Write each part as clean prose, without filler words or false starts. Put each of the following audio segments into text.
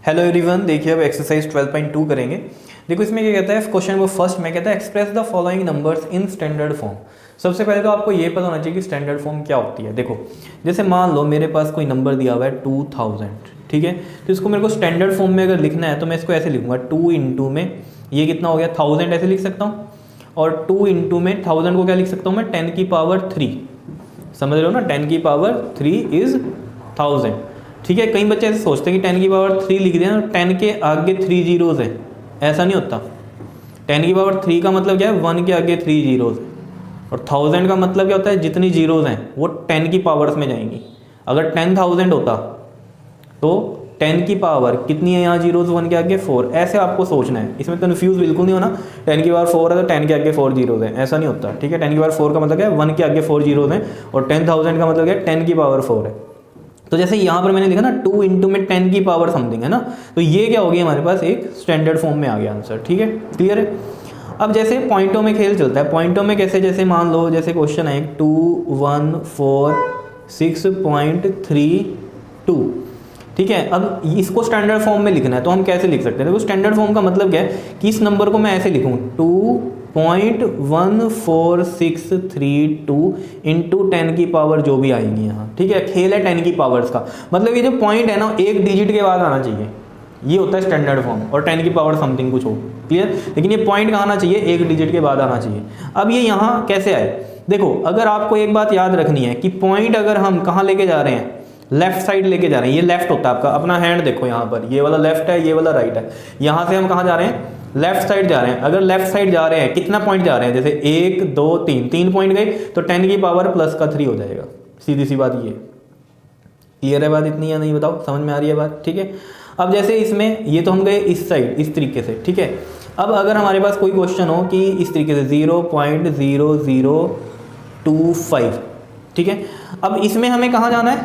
Hello everyone, देखिए अब exercise 12.2 करेंगे। देखो इसमें क्या कहता है, क्वेश्चन नंबर फर्स्ट में कहता है express the following numbers in standard form. सबसे पहले तो आपको ये पता होना चाहिए कि स्टैंडर्ड फॉर्म क्या होती है। देखो जैसे मान लो मेरे पास कोई नंबर दिया हुआ है 2000, ठीक है। तो इसको मेरे को स्टैंडर्ड फॉर्म में अगर लिखना है तो मैं इसको ऐसे लिखूंगा 2 इंटू में ये कितना हो गया 1000 ऐसे लिख सकता हूँ, और 2 इंटू में 1000 को क्या लिख सकता हूँ मैं 10 की पावर 3। समझ रहे हो ना, 10 की पावर 3 इज 1000, ठीक है। कई बच्चे ऐसे सोचते हैं कि 10 की पावर 3 लिख दिया ना, 10 के आगे 3 जीरोज़ हैं, ऐसा नहीं होता। 10 की पावर 3 का मतलब क्या है, 1 के आगे 3 जीरोज़ है, और 1000 का मतलब क्या होता है, जितनी जीरोज़ हैं वो 10 की पावर्स में जाएंगी। अगर 10,000 होता तो 10 की पावर कितनी है यहाँ जीरोज़, 1 के आगे 4, ऐसे आपको सोचना है। इसमें कन्फ्यूज़ बिल्कुल नहीं होना। 10 की पावर 4 है तो 10 के आगे 4 जीरोज़ हैं, ऐसा नहीं होता, ठीक है। 10 की पावर 4 का मतलब क्या है, 1 के आगे 4 जीरोज़ हैं, और 10,000 का मतलब क्या है, 10 की पावर 4 है। तो जैसे यहाँ पर मैंने लिखा ना 2 इंटू में 10 की पावर समथिंग है ना, तो ये क्या हो गया हमारे पास एक स्टैंडर्ड फॉर्म में आ गया आंसर, ठीक है। क्लियर है। अब जैसे पॉइंटों में खेल चलता है। पॉइंटों में कैसे, जैसे मान लो जैसे क्वेश्चन है 2146.32, ठीक है। अब इसको स्टैंडर्ड फॉर्म में लिखना है तो हम कैसे लिख सकते हैं। देखो स्टैंडर्ड फॉर्म का मतलब क्या है कि इस नंबर को मैं ऐसे लिखूँ 2.14632 इंटू 10 की पावर जो भी आएंगी यहाँ, ठीक है। खेल है 10 की पावर्स का, मतलब ये जो पॉइंट है ना एक डिजिट के बाद आना चाहिए, ये होता है स्टैंडर्ड फॉर्म, और 10 की पावर समथिंग कुछ हो, क्लियर। लेकिन ये पॉइंट कहाँ आना चाहिए, एक डिजिट के बाद आना चाहिए। अब ये यहाँ कैसे आए, देखो अगर आपको एक बात याद रखनी है कि पॉइंट अगर हम कहाँ लेके जा रहे हैं, लेफ्ट साइड लेके जा रहे हैं। ये लेफ्ट होता है आपका, अपना हैंड देखो यहाँ पर, ये वाला लेफ्ट है, ये वाला राइट है। यहाँ से हम कहाँ जा रहे हैं, लेफ्ट साइड जा रहे हैं। अगर लेफ्ट साइड जा रहे हैं, कितना पॉइंट जा रहे हैं, जैसे 1 2 3 पॉइंट गए तो 10 की पावर प्लस का 3 हो जाएगा। सीधी सी बात ये। क्लियर है बात इतनी या नहीं, बताओ समझ में आ रही है बात, ठीक है। अब जैसे इसमें ये तो हम गए इस साइड इस तरीके से, ठीक है। अब अगर हमारे पास कोई क्वेश्चन हो कि इस तरीके से 0.0025, ठीक है। अब इसमें हमें कहाँ जाना है,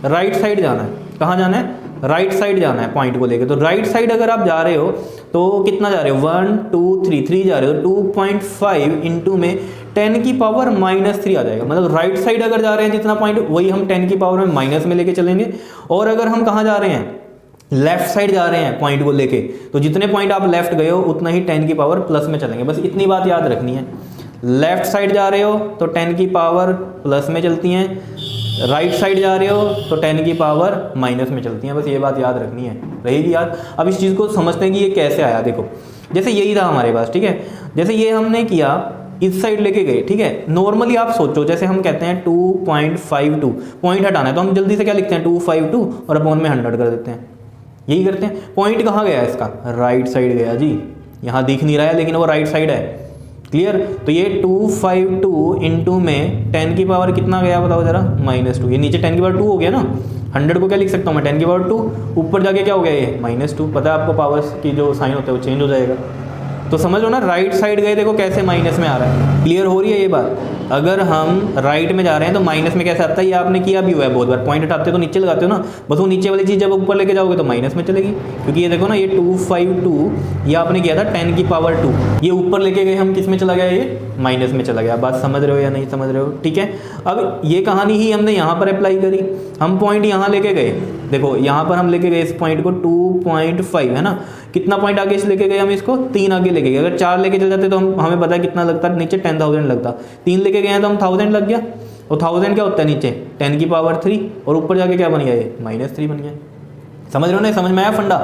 राइट साइड जाना है। कहाँ जाना है, राइट साइड जाना है पॉइंट को लेकर। तो राइट साइड अगर आप जा रहे हो तो कितना जा रहे हो, 1 2 3 जा रहे हो, 2.5 इंटू में 10 की पावर -3 आ जाएगा। मतलब राइट साइड अगर जा रहे हैं जितना पॉइंट, वही हम 10 की पावर में माइनस में लेके चलेंगे। और अगर हम कहाँ जा रहे हैं, लेफ्ट साइड जा रहे हैं पॉइंट को लेके, तो जितने पॉइंट आप लेफ्ट गए हो उतना ही 10 की पावर प्लस में चलेंगे। बस इतनी बात याद रखनी है। लेफ्ट साइड जा रहे हो तो 10 की पावर प्लस में चलती हैं, राइट साइड जा रहे हो तो 10 की पावर माइनस में चलती हैं। बस ये बात याद रखनी है, रहेगी याद। अब इस चीज़ को समझते हैं कि ये कैसे आया। देखो जैसे यही था हमारे पास, ठीक है। जैसे ये हमने किया, इस साइड लेके गए, ठीक है। नॉर्मली आप सोचो, जैसे हम कहते हैं 2.52 पॉइंट हटाना है तो हम जल्दी से क्या लिखते हैं 252 और अपॉन में 100 कर देते हैं, यही करते हैं। पॉइंट कहाँ गया इसका, राइट साइड गया जी। यहाँ दिख नहीं रहा है लेकिन वो राइट साइड है, क्लियर। तो ये 252 इंटू में 10 की पावर कितना गया बताओ जरा, -2। ये नीचे 10 की पावर 2 हो गया ना, 100 को क्या लिख सकता हूँ मैं 10 की पावर 2, ऊपर जाके क्या हो गया ये -2। पता है आपको पावर्स की जो साइन होता है वो चेंज हो जाएगा। तो समझ लो ना, राइट साइड गए, देखो कैसे माइनस में आ रहा है। क्लियर हो रही है ये बात। अगर हम राइट में जा रहे हैं तो माइनस में कैसे आता है, ये आपने किया भी हुआ है बहुत बार। पॉइंट हटाते हो तो नीचे लगाते हो ना, बस वो नीचे वाली चीज़ जब ऊपर लेके जाओगे तो माइनस में चलेगी। क्योंकि ये देखो ना, ये 252 ये आपने किया था 10 की पावर 2, ये ऊपर लेके गए हम किस में चला गया, ये माइनस में चला गया। बात समझ रहे हो या नहीं समझ रहे हो, ठीक है। अब ये कहानी ही हमने यहाँ पर अप्लाई करी। हम पॉइंट यहाँ लेके गए, देखो यहाँ पर हम लेके गए इस पॉइंट को 2.5 है ना, कितना पॉइंट आगे इस लेके गए हम, इसको 3 आगे लेके गए। अगर 4 लेके चल जाते तो हमें पता है कितना लगता, नीचे 10,000 लगता। 3 लेके गए हैं तो हम 1000 लग गया, और 1000 क्या होता है नीचे 10 की पावर 3, और ऊपर जाके क्या बन गया ये -3 बन गया। समझ रहे हो ना, समझ में आया फंडा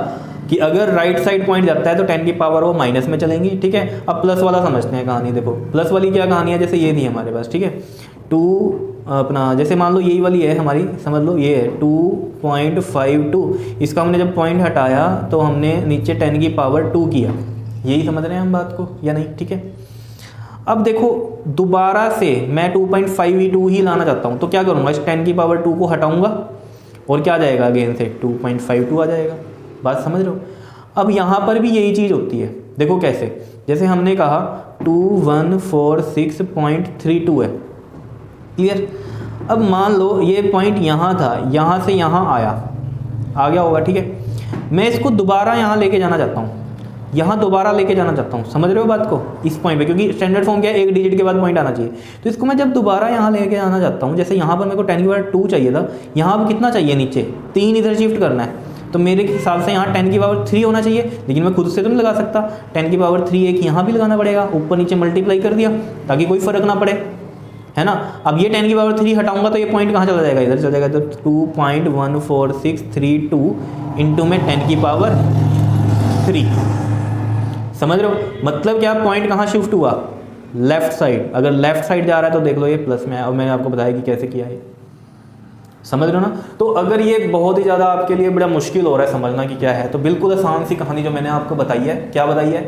कि अगर राइट साइड पॉइंट जाता है तो 10 की पावर वो माइनस में चलेंगी, ठीक है। अब प्लस वाला समझते हैं कहानी। देखो प्लस वाली क्या कहानी है, जैसे ये थी हमारे पास, ठीक है। 2 अपना जैसे मान लो यही वाली है हमारी, समझ लो ये है 2.52, इसका हमने जब पॉइंट हटाया तो हमने नीचे 10 की पावर 2 किया। यही समझ रहे हैं हम बात को या नहीं, ठीक है। अब देखो दोबारा से मैं 2.52 ही लाना चाहता हूँ, तो क्या करूँगा, इस 10 की पावर 2 को हटाऊँगा और क्या आ जाएगा, अगेन से 2.52 आ जाएगा। बात समझ रहे हो। अब यहाँ पर भी यही चीज़ होती है। देखो कैसे, जैसे हमने कहा 2146.32 है, क्लियर। अब मान लो ये पॉइंट यहाँ था, यहाँ से यहाँ आ गया होगा, ठीक है। मैं इसको दोबारा यहाँ लेके जाना चाहता हूँ, यहाँ दोबारा लेके जाना चाहता हूँ। समझ रहे हो बात को, इस पॉइंट पे, क्योंकि स्टैंडर्ड फॉर्म क्या है, एक डिजिट के बाद पॉइंट आना चाहिए। तो इसको मैं जब दोबारा यहाँ लेके जाना चाहता हूँ, जैसे यहाँ पर मेरे को 10 की पावर 2 चाहिए था, यहाँ पर कितना चाहिए नीचे 3 इधर शिफ्ट करना है। तो मेरे हिसाब से यहाँ 10 की पावर 3 होना चाहिए, लेकिन मैं खुद से तो नहीं लगा सकता। 10 की पावर 3 एक यहाँ भी लगाना पड़ेगा, ऊपर नीचे मल्टीप्लाई कर दिया ताकि कोई फर्क ना पड़े, है ना। अब ये 10 की पावर 3 हटाऊंगा तो ये पॉइंट कहाँ चला जाएगा, इधर चला जाएगा। तो 2.14632 इंटू में 10 की पावर 3, समझ रहे हो। मतलब क्या, पॉइंट कहाँ शिफ्ट हुआ, लेफ्ट साइड। अगर लेफ्ट साइड जा रहा है तो देख लो ये प्लस में है, और मैंने आपको बताया कि कैसे किया है, समझ रहे हो ना। तो अगर ये बहुत ही ज़्यादा आपके लिए बड़ा मुश्किल हो रहा है समझना कि क्या है, तो बिल्कुल आसान सी कहानी जो मैंने आपको बताई है, क्या बताई है,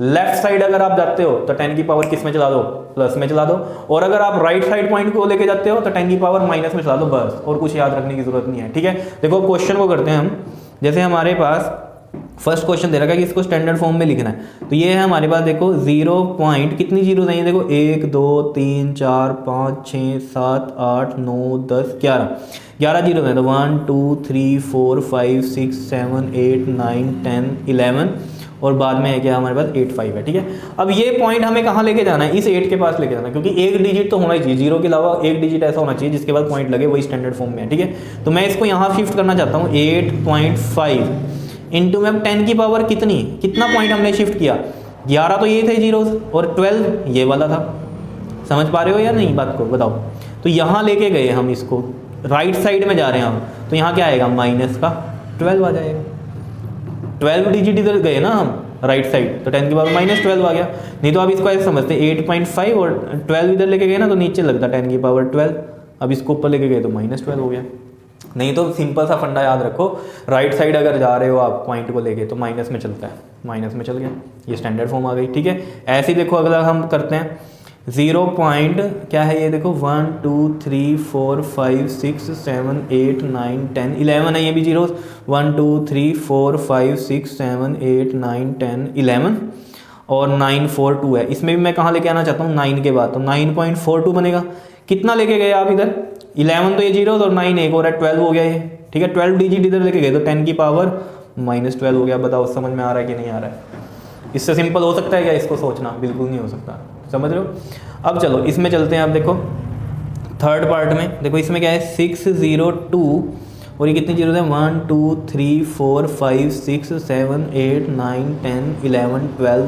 लेफ्ट साइड अगर आप जाते हो तो 10 की पावर किस में चला दो, प्लस में चला दो, और अगर आप राइट साइड पॉइंट को लेके जाते हो तो 10 की पावर माइनस में चला दो, बस। और कुछ याद रखने की जरूरत नहीं है, ठीक है। देखो क्वेश्चन को करते हैं हम। जैसे हमारे पास फर्स्ट क्वेश्चन दे रखा है कि इसको स्टैंडर्ड फॉर्म में लिखना है, तो ये है हमारे पास, देखो 0 पॉइंट कितनी जीरो चाहिए, देखो 1 2 3 4 5 6 7 8 9 10 11 जीरो है। तो 1 2 3 4 5 6 7 8 9 10 11, और बाद में है क्या हमारे पास 8 5 है, ठीक है। अब ये पॉइंट हमें कहाँ लेके जाना है, इस 8 के पास लेके जाना है, क्योंकि एक डिजिट तो होना ही चाहिए, जीरो के अलावा एक डिजिट ऐसा होना चाहिए जिसके बाद पॉइंट लगे, वही स्टैंडर्ड फॉर्म में है, ठीक है। तो मैं इसको यहाँ शिफ्ट करना चाहता हूँ 8.5 इंटू में 10 की पावर कितना पॉइंट हमने शिफ्ट किया, 11 तो ये थे जीरोस, और 12 ये वाला था। समझ पा रहे हो या नहीं बात को, बताओ। तो यहाँ लेके गए हम इसको, राइट साइड में जा रहे हैं हम, तो यहाँ क्या आएगा, माइनस का 12 आ जाएगा। 12 डिजिट इधर गए ना हम राइट साइड, तो 10 की पावर -12 आ गया। नहीं तो आप इसको ऐसे समझते 8.5 और 12 इधर लेके गए ना, तो नीचे लगता 10 की पावर 12, अब इसको ऊपर लेके गए तो -12 हो गया। नहीं तो सिंपल सा फंडा याद रखो, राइट साइड अगर जा रहे हो आप पॉइंट को लेके तो माइनस में चलता है, माइनस में चल गया, ये स्टैंडर्ड फॉर्म आ गई, ठीक है। ऐसे ही देखो अगला हम करते हैं 0 पॉइंट क्या है ये, देखो 1 2 3 4 5 6 7 8 9 10 11 है, ये भी जीरो, 1 2 3 4 5 6 7 8 9 10 11, और 942 है। इसमें भी मैं कहाँ लेके आना चाहता हूँ 9 के बाद, तो 9.42 बनेगा। कितना लेके गए आप इधर, 11 तो ये जीरो और 9 एक और है, 12 हो गया ये, ठीक है। 12 डिजिट इधर लेके गए तो 10 की पावर -12 हो गया। बताओ समझ में आ रहा है कि नहीं आ रहा है। इससे सिंपल हो सकता है क्या इसको सोचना, बिल्कुल नहीं हो सकता, समझ रहे हो। अब चलो इसमें चलते हैं। अब देखो थर्ड पार्ट में, देखो इसमें क्या है 602, और ये कितनी जीरो है 1 2 3 4 5 6 7 8 9 10 11 12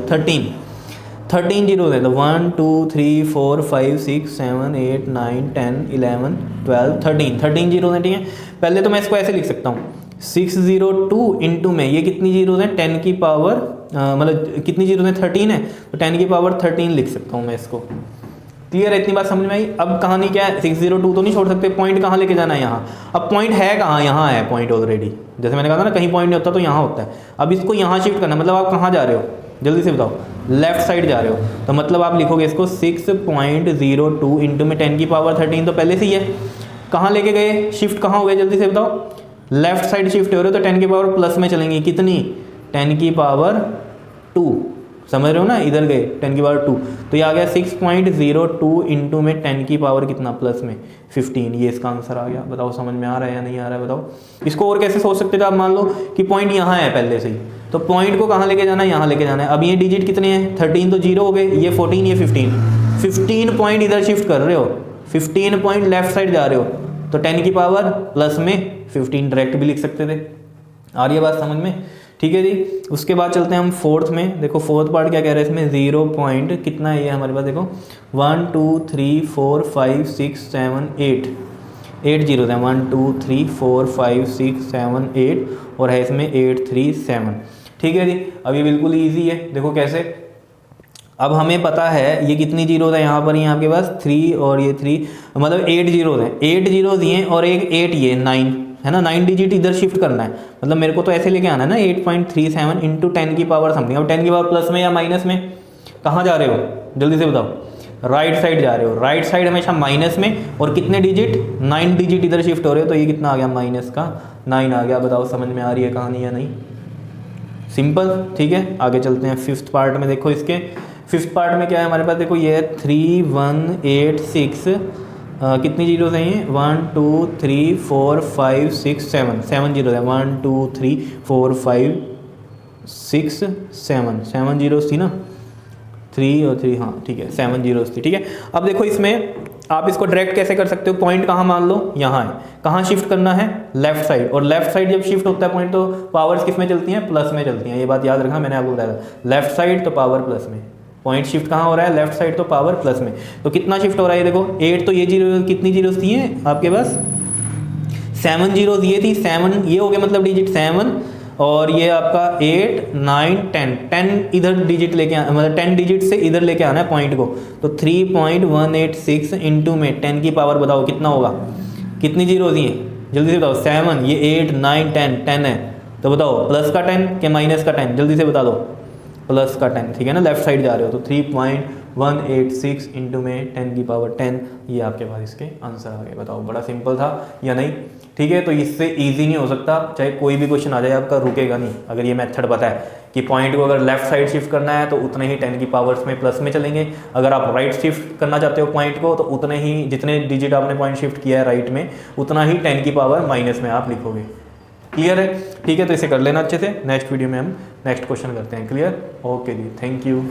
13 जीरो है। तो 1 2 3 4 5 6 7 8 9 10 11 12 13 जीरो है, ठीक है। पहले तो मैं इसको ऐसे लिख सकता हूँ 602 इंटू में ये कितनी जीरो है 10 की पावर मतलब कितनी जीरो है 13 है, तो 10 की पावर 13 लिख सकता हूँ मैं इसको। क्लियर है, इतनी बात समझ में आई। अब कहानी क्या है, 602 तो नहीं छोड़ सकते, पॉइंट कहाँ लेके जाना है यहाँ। अब पॉइंट है कहाँ, यहाँ है पॉइंट ऑलरेडी, जैसे मैंने कहा था ना कहीं पॉइंट नहीं होता तो यहाँ होता है। अब इसको यहाँ शिफ्ट करना, मतलब आप कहाँ जा रहे हो, जल्दी से बताओ, लेफ्ट साइड जा रहे हो, तो मतलब आप लिखोगे इसको 6.02 इंटू में 10 की पावर 13 तो पहले से ही है। कहाँ लेके गए, शिफ्ट कहाँ हो गए, जल्दी से बताओ, लेफ्ट साइड शिफ्ट हो रहे हो, तो 10 की पावर प्लस में चलेंगे, कितनी 10 की पावर 2, समझ रहे हो ना, इधर गए 10 की पावर 2, तो ये आ गया 6.02 इंटू में 10 की पावर कितना प्लस में 15, ये इसका आंसर आ गया। बताओ समझ में आ रहा है या नहीं आ रहा है, बताओ। इसको और कैसे सोच सकते थे आप, मान लो कि पॉइंट यहाँ है पहले से ही, तो पॉइंट को कहाँ लेके जाना है, यहाँ लेके जाना है। अब ये डिजिट कितने हैं 13 तो जीरो हो गए, ये 14 ये 15 पॉइंट इधर शिफ्ट कर रहे हो, 15 पॉइंट लेफ्ट साइड जा रहे हो, तो 10 की पावर प्लस में 15 डायरेक्ट भी लिख सकते थे। आ रही है बात समझ में, ठीक है जी। उसके बाद चलते हैं हम फोर्थ में। देखो फोर्थ पार्ट क्या कह रहे हैं इसमें, 0 पॉइंट कितना है ये हमारे पास, देखो 1 2 3 4 5 6 7 8 जीरो है, 1 2 3 4 5 6 7 8, और है इसमें 8 3 7, ठीक है जी। अब ये बिल्कुल ईजी है, देखो कैसे। अब हमें पता है ये कितनी जीरो है यहाँ पर, ये आपके पास 3 और ये 3, मतलब 8 जीरो है, 8 जीरो दिए और एक 8 ये 9 है ना, 9 डिजिट इधर शिफ्ट करना है, मतलब मेरे को तो ऐसे लेके आना है ना 8.37 इंटू 10 की पावर समथिंग। अब 10 की पावर प्लस में या माइनस में, कहाँ जा रहे हो जल्दी से बताओ, राइट साइड जा रहे हो, राइट साइड हमेशा माइनस में, और कितने डिजिट 9 डिजिट इधर शिफ्ट हो रहे हो, तो ये कितना आ गया माइनस का 9 आ गया। बताओ समझ में आ रही है कहानी या नहीं, सिंपल, ठीक है। आगे चलते हैं फिफ्थ पार्ट में। देखो इसके फिफ्थ पार्ट में क्या है हमारे पास, देखो ये 3186 कितनी जीरो है ये 1 2 3 4 5 6 7 जीरो है, 1 2 3 4 5 6 7 जीरो थी ना, 3 और 3, हाँ ठीक है 7 जीरो थी, ठीक है। अब देखो इसमें आप इसको डायरेक्ट कैसे कर सकते हो, पॉइंट कहाँ मान लो यहाँ है, कहाँ शिफ्ट करना है, लेफ्ट साइड, और लेफ्ट साइड जब शिफ्ट होता है पॉइंट तो पावर्स किस में चलती हैं, प्लस में चलती हैं, ये बात याद रखना, मैंने आपको बताया था, लेफ्ट साइड तो पावर प्लस में, पॉइंट शिफ्ट कहाँ हो रहा है, लेफ्ट साइड तो पावर प्लस में। तो कितना शिफ्ट हो रहा है, ये देखो 8, तो ये जीरो कितनी जीरोस थी हैं आपके पास, 7 जीरोस ये थी, 7 ये हो गया मतलब डिजिट 7, और ये आपका 8 9 10 10 इधर डिजिट लेके मतलब 10 डिजिट से इधर लेके आना है पॉइंट को, तो 3.186 इंटू में 10 की पावर बताओ कितना होगा, कितनी जीरो दी हैं जल्दी से बताओ, 7, ये 8 9 10 10 है, तो बताओ प्लस का 10 के माइनस का 10, जल्दी से बता दो, प्लस का 10, ठीक है ना, लेफ्ट साइड जा रहे हो, तो 3.186 इंटू में 10 की पावर 10, ये आपके पास इसके आंसर आ गए। बताओ बड़ा सिंपल था या नहीं, ठीक है। तो इससे इजी नहीं हो सकता, चाहे कोई भी क्वेश्चन आ जाए आपका रुकेगा नहीं, अगर ये मेथड पता है कि पॉइंट को अगर लेफ्ट साइड शिफ्ट करना है तो उतने ही 10 की पावर्स में प्लस में चलेंगे, अगर आप राइट शिफ्ट करना चाहते हो पॉइंट को तो उतने ही जितने डिजिट आपने पॉइंट शिफ्ट किया है राइट में उतना ही 10 की पावर माइनस में आप लिखोगे। क्लियर है, ठीक है, तो इसे कर लेना अच्छे से, नेक्स्ट वीडियो में हम नेक्स्ट क्वेश्चन करते हैं। क्लियर, ओके जी, थैंक यू।